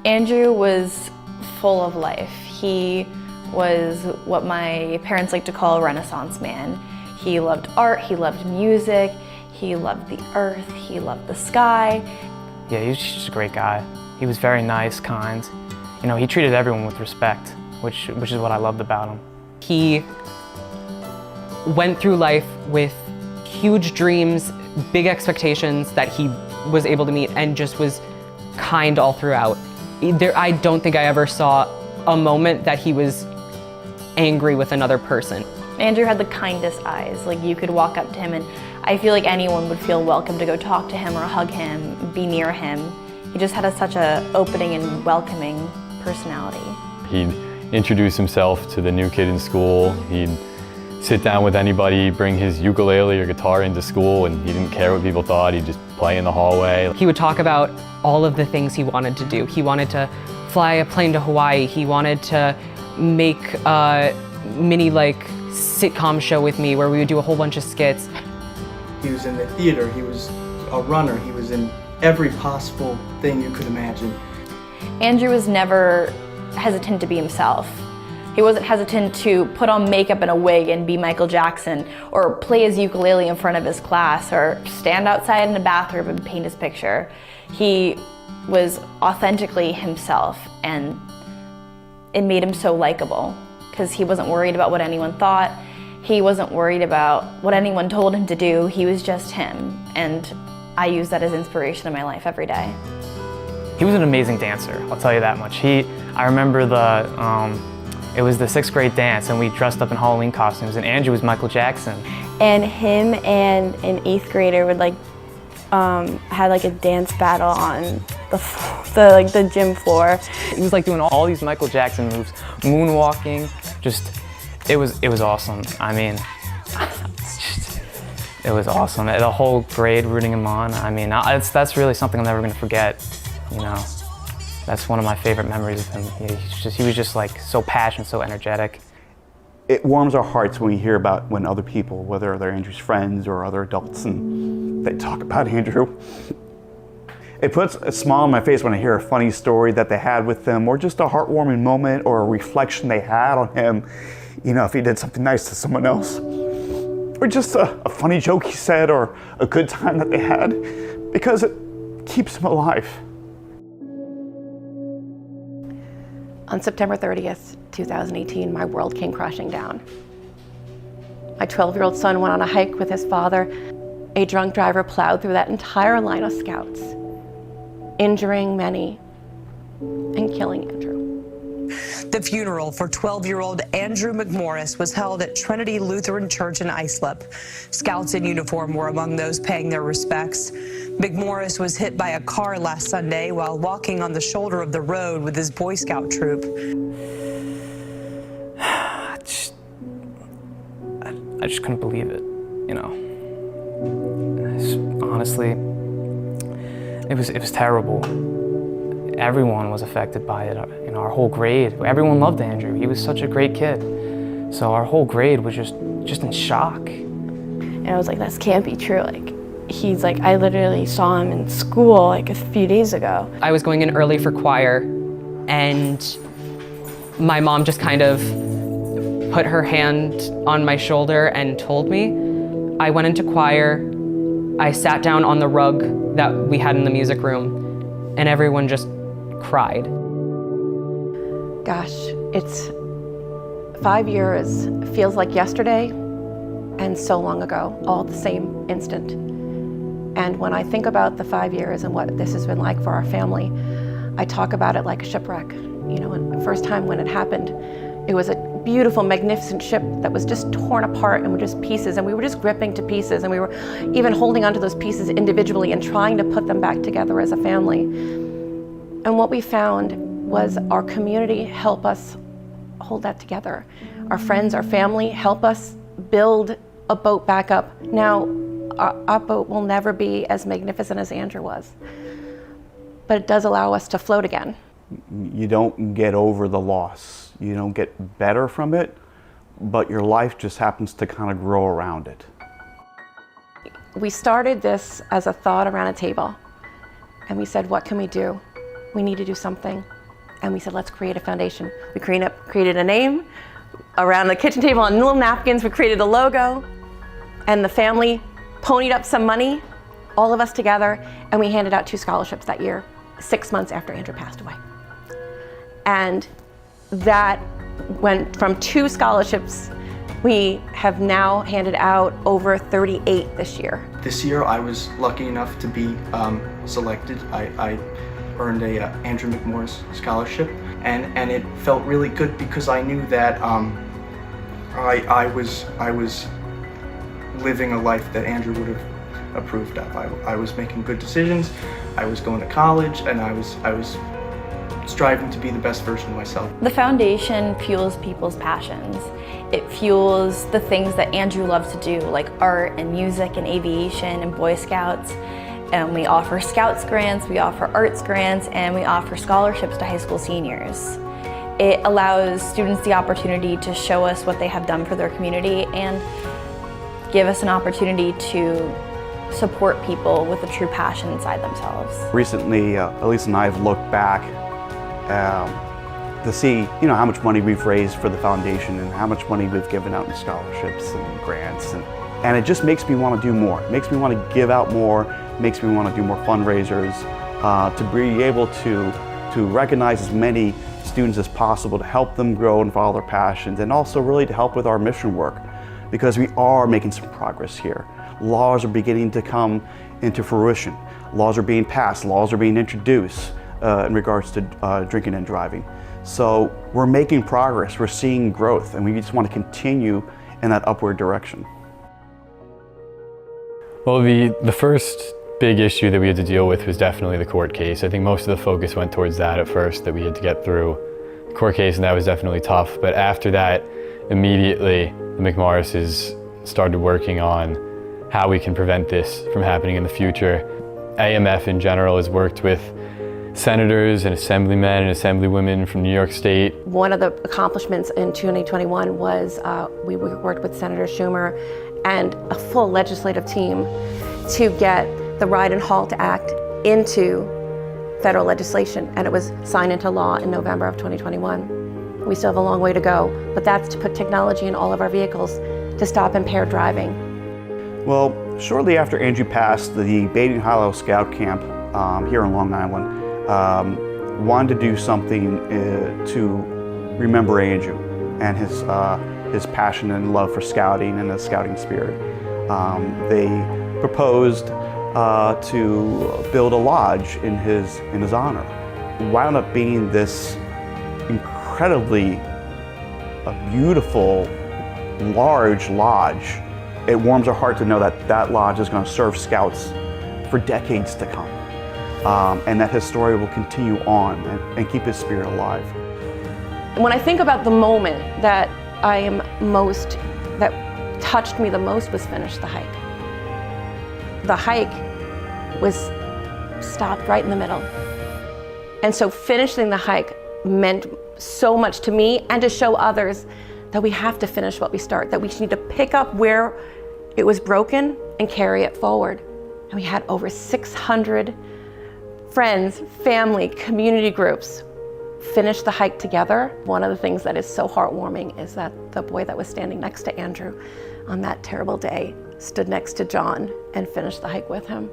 Andrew was full of life. He was what my parents like to call a Renaissance man. He loved art, he loved music, he loved the earth, he loved the sky. Yeah, he was just a great guy. He was very nice, kind. You know, he treated everyone with respect, which is what I loved about him. He went through life with huge dreams, big expectations that he was able to meet, and just was kind all throughout. I don't think I ever saw a moment that he was angry with another person. Andrew had the kindest eyes. Like, you could walk up to him and I feel like anyone would feel welcome to go talk to him or hug him, be near him. He just had such an opening and welcoming personality. He'd introduce himself to the new kid in school. He'd sit down with anybody, bring his ukulele or guitar into school, and he didn't care what people thought. He'd just play in the hallway. He would talk about all of the things he wanted to do. He wanted to fly a plane to Hawaii. He wanted to make a mini sitcom show with me where we would do a whole bunch of skits. He was in the theater, he was a runner, he was in every possible thing you could imagine. Andrew was never hesitant to be himself. He wasn't hesitant to put on makeup and a wig and be Michael Jackson, or play his ukulele in front of his class, or stand outside in a bathroom and paint his picture. He was authentically himself, and it made him so likable because he wasn't worried about what anyone thought. He wasn't worried about what anyone told him to do. He was just him, and I use that as inspiration in my life every day. He was an amazing dancer, I'll tell you that much. I remember it was the 6th grade dance, and we dressed up in Halloween costumes, and Andrew was Michael Jackson. And him and an 8th grader would had a dance battle on the gym floor. He was doing all these Michael Jackson moves, moonwalking, it was awesome. I mean, it was awesome. The whole grade rooting him on. I mean, that's really something I'm never gonna forget, you know. That's one of my favorite memories of him. He was just so passionate, so energetic. It warms our hearts when we hear about when other people, whether they're Andrew's friends or other adults, and they talk about Andrew. It puts a smile on my face when I hear a funny story that they had with him, or just a heartwarming moment or a reflection they had on him. You know, if he did something nice to someone else, or just a funny joke he said, or a good time that they had, because it keeps him alive. On September 30th, 2018, my world came crashing down. My 12-year-old son went on a hike with his father. A drunk driver plowed through that entire line of scouts, injuring many and killing Andrew. The funeral for 12-year-old Andrew McMorris was held at Trinity Lutheran Church in Islip. Scouts in uniform were among those paying their respects. McMorris was hit by a car last Sunday while walking on the shoulder of the road with his Boy Scout troop. I just couldn't believe it, you know. Honestly, it was terrible. Everyone was affected by it, you know, our whole grade. Everyone loved Andrew. He was such a great kid. So our whole grade was just in shock. And I was like, this can't be true. He's I literally saw him in school a few days ago. I was going in early for choir, and my mom just kind of put her hand on my shoulder and told me. I went into choir, I sat down on the rug that we had in the music room, and everyone just cried. Gosh, it's 5 years, feels like yesterday, and so long ago, all the same instant. And when I think about the 5 years and what this has been like for our family, I talk about it like a shipwreck. You know, and the first time when it happened, it was a beautiful, magnificent ship that was just torn apart and were just pieces, and we were just gripping to pieces, and we were even holding onto those pieces individually and trying to put them back together as a family. And what we found was our community help us hold that together. Our friends, our family help us build a boat back up. Now, our boat will never be as magnificent as Andrew was, but it does allow us to float again. You don't get over the loss. You don't get better from it, but your life just happens to kind of grow around it. We started this as a thought around a table, and we said, what can we do? We need to do something. and we said, let's create a foundation. We created a name around the kitchen table on little napkins. We created a logo, and the family ponied up some money, all of us together, and we handed out 2 scholarships that year, 6 months after Andrew passed away. And that went from 2 scholarships. We have now handed out over 38 this year. This year I was lucky enough to be selected. I earned a Andrew McMorris scholarship, and it felt really good because I knew that I was living a life that Andrew would have approved of. I was making good decisions, I was going to college, and I was striving to be the best version of myself. The foundation fuels people's passions. It fuels the things that Andrew loves to do, like art and music and aviation and Boy Scouts. And we offer Scouts grants, we offer arts grants, and we offer scholarships to high school seniors. It allows students the opportunity to show us what they have done for their community and give us an opportunity to support people with a true passion inside themselves. Recently, Elise and I have looked back to see, how much money we've raised for the foundation and how much money we've given out in scholarships and grants, and it just makes me want to do more. It makes me want to give out more. It makes me want to do more fundraisers, to be able to recognize as many students as possible, to help them grow and follow their passions, and also really to help with our mission work, because we are making some progress here. Laws are beginning to come into fruition. Laws are being passed. Laws are being introduced in regards to drinking and driving. So we're making progress. We're seeing growth, and we just want to continue in that upward direction. Well, the first big issue that we had to deal with was definitely the court case. I think most of the focus went towards that at first, that we had to get through the court case, and that was definitely tough. But after that, immediately, the McMorrises started working on how we can prevent this from happening in the future. AMF in general has worked with senators and assemblymen and assemblywomen from New York State. One of the accomplishments in 2021 was we worked with Senator Schumer and a full legislative team to get the Ride and Halt Act into federal legislation, and it was signed into law in November of 2021. We still have a long way to go, but that's to put technology in all of our vehicles to stop impaired driving. Well, shortly after Andrew passed, the Baden Hollow Scout Camp here in Long Island wanted to do something to remember Andrew and his passion and love for scouting and the scouting spirit. They proposed to build a lodge in his honor. It wound up being this incredibly beautiful, large lodge. It warms our heart to know that that lodge is going to serve scouts for decades to come, and that his story will continue on and keep his spirit alive. When I think about the moment that that touched me the most was finish the hike. The hike was stopped right in the middle. And so finishing the hike meant so much to me and to show others that we have to finish what we start, that we need to pick up where it was broken and carry it forward. And we had over 600 friends, family, community groups finish the hike together. One of the things that is so heartwarming is that the boy that was standing next to Andrew on that terrible day stood next to John and finished the hike with him.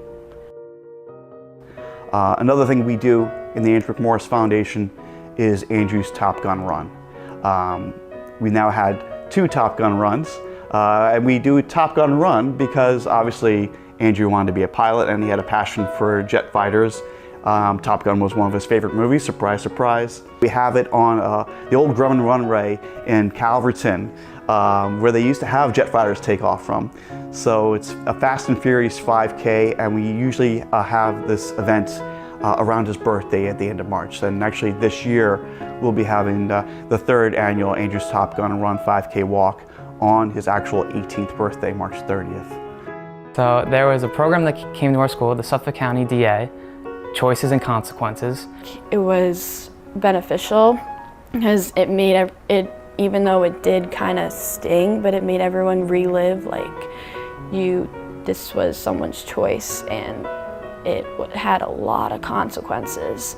Another thing we do in the Andrew McMorris Foundation is Andrew's Top Gun run. We now had 2 Top Gun runs, and we do Top Gun run because obviously Andrew wanted to be a pilot and he had a passion for jet fighters. Top Gun was one of his favorite movies, surprise, surprise. We have it on the old Grumman runway in Calverton, where they used to have jet fighters take off from. So it's a Fast and Furious 5K, and we usually have this event around his birthday at the end of March. And actually this year, we'll be having the 3rd annual Andrew's Top Gun Run 5K walk on his actual 18th birthday, March 30th. So there was a program that came to our school, the Suffolk County DA, Choices and Consequences. It was beneficial because it made it, even though it did kind of sting, but it made everyone relive this was someone's choice and it had a lot of consequences.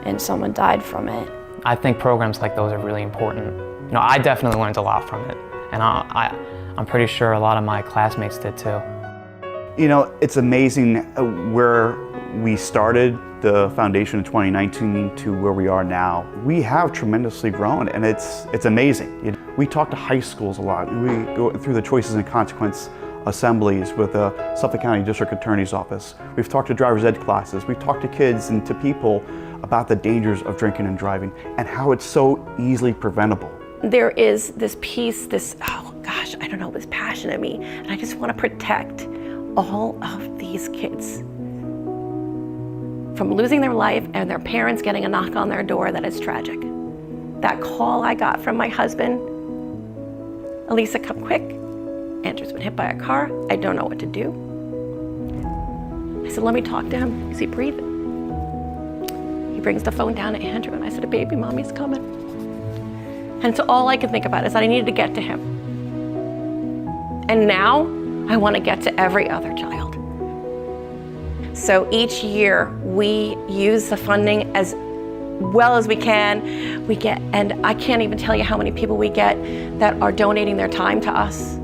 and someone died from it. I think programs like those are really important. You know, I definitely learned a lot from it, and I'm pretty sure a lot of my classmates did too. You know, it's amazing where we started the foundation in 2019 to where we are now. We have tremendously grown, and it's amazing. We talk to high schools a lot. We go through the choices and consequence assemblies with the Suffolk County District Attorney's Office. We've talked to driver's ed classes. We've talked to kids and to people about the dangers of drinking and driving and how it's so easily preventable. There is this piece, this passion in me, and I just want to protect all of these kids from losing their life and their parents getting a knock on their door that is tragic. That call I got from my husband, Elisa, come quick. Andrew's been hit by a car. I don't know what to do. I said, let me talk to him. Is he breathing? He brings the phone down to Andrew, and I said, baby, mommy's coming. And so all I could think about is that I needed to get to him. And now I want to get to every other child. So each year we use the funding as well as we can. And I can't even tell you how many people we get that are donating their time to us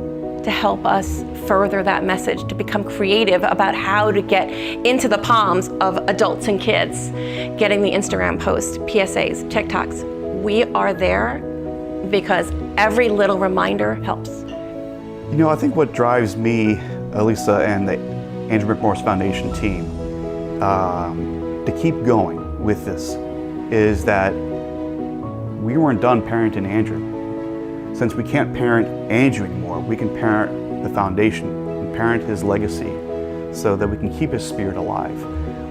to help us further that message, to become creative about how to get into the palms of adults and kids, getting the Instagram posts, PSAs, TikToks. We are there because every little reminder helps. You know, I think what drives me, Elisa, and the Andrew McMorris Foundation team to keep going with this is that we weren't done parenting Andrew. Since we can't parent Andrew anymore, we can parent the foundation and parent his legacy so that we can keep his spirit alive.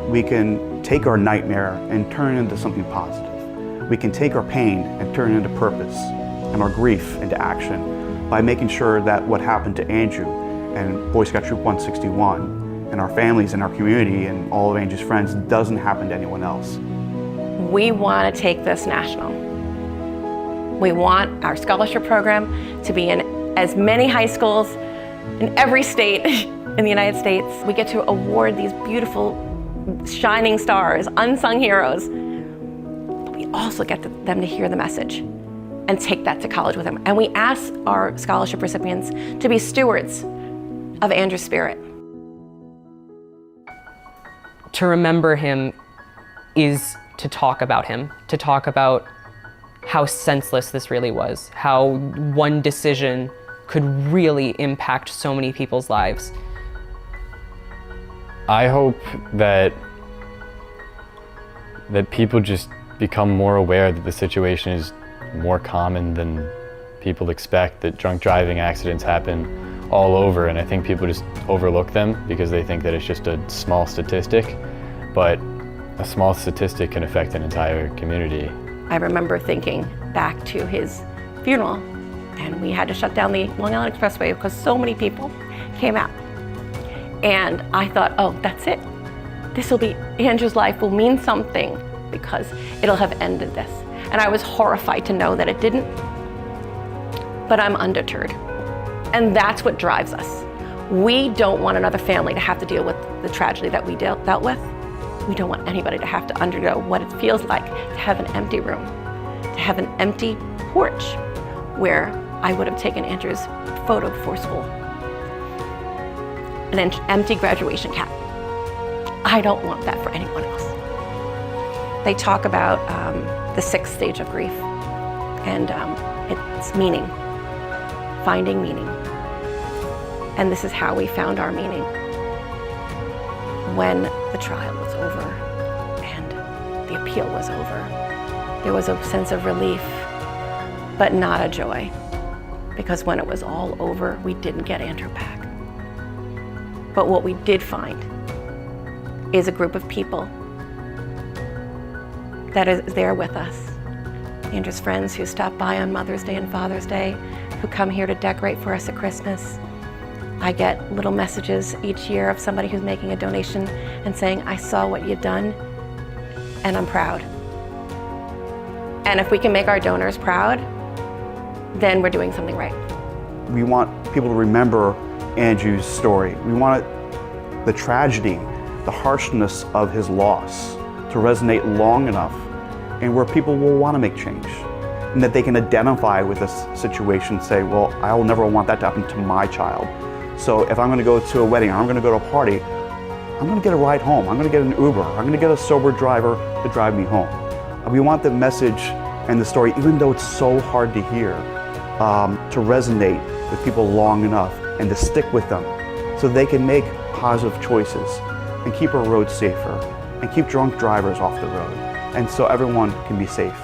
We can take our nightmare and turn it into something positive. We can take our pain and turn it into purpose and our grief into action by making sure that what happened to Andrew and Boy Scout Troop 161 and our families and our community and all of Andrew's friends doesn't happen to anyone else. We want to take this national. We want our scholarship program to be in as many high schools in every state in the United States. We get to award these beautiful shining stars, unsung heroes. But we also get them to hear the message and take that to college with them. And we ask our scholarship recipients to be stewards of Andrew's spirit. To remember him is to talk about him, to talk about how senseless this really was, how one decision could really impact so many people's lives. I hope that people just become more aware that the situation is more common than people expect, that drunk driving accidents happen all over, and I think people just overlook them because they think that it's just a small statistic, but a small statistic can affect an entire community. I remember thinking back to his funeral, and we had to shut down the Long Island Expressway because so many people came out. And I thought, oh, that's it. Andrew's life will mean something because it'll have ended this. And I was horrified to know that it didn't, but I'm undeterred. And that's what drives us. We don't want another family to have to deal with the tragedy that we dealt with. We don't want anybody to have to undergo what it feels like to have an empty room, to have an empty porch where I would have taken Andrew's photo before school, an empty graduation cap. I don't want that for anyone else. They talk about the 6th stage of grief, and it's meaning, finding meaning. And this is how we found our meaning. When the trial was over and the appeal was over, there was a sense of relief, but not a joy. Because when it was all over, we didn't get Andrew back. But what we did find is a group of people that is there with us. Andrew's friends who stop by on Mother's Day and Father's Day, who come here to decorate for us at Christmas. I get little messages each year of somebody who's making a donation and saying, I saw what you've done and I'm proud. And if we can make our donors proud, then we're doing something right. We want people to remember Andrew's story. We want the tragedy, the harshness of his loss to resonate long enough and where people will want to make change, and that they can identify with this situation, say, well, I'll never want that to happen to my child. So if I'm going to go to a wedding or I'm going to go to a party, I'm going to get a ride home. I'm going to get an Uber. I'm going to get a sober driver to drive me home. We want the message and the story, even though it's so hard to hear, to resonate with people long enough and to stick with them so they can make positive choices and keep our roads safer and keep drunk drivers off the road, and so everyone can be safe.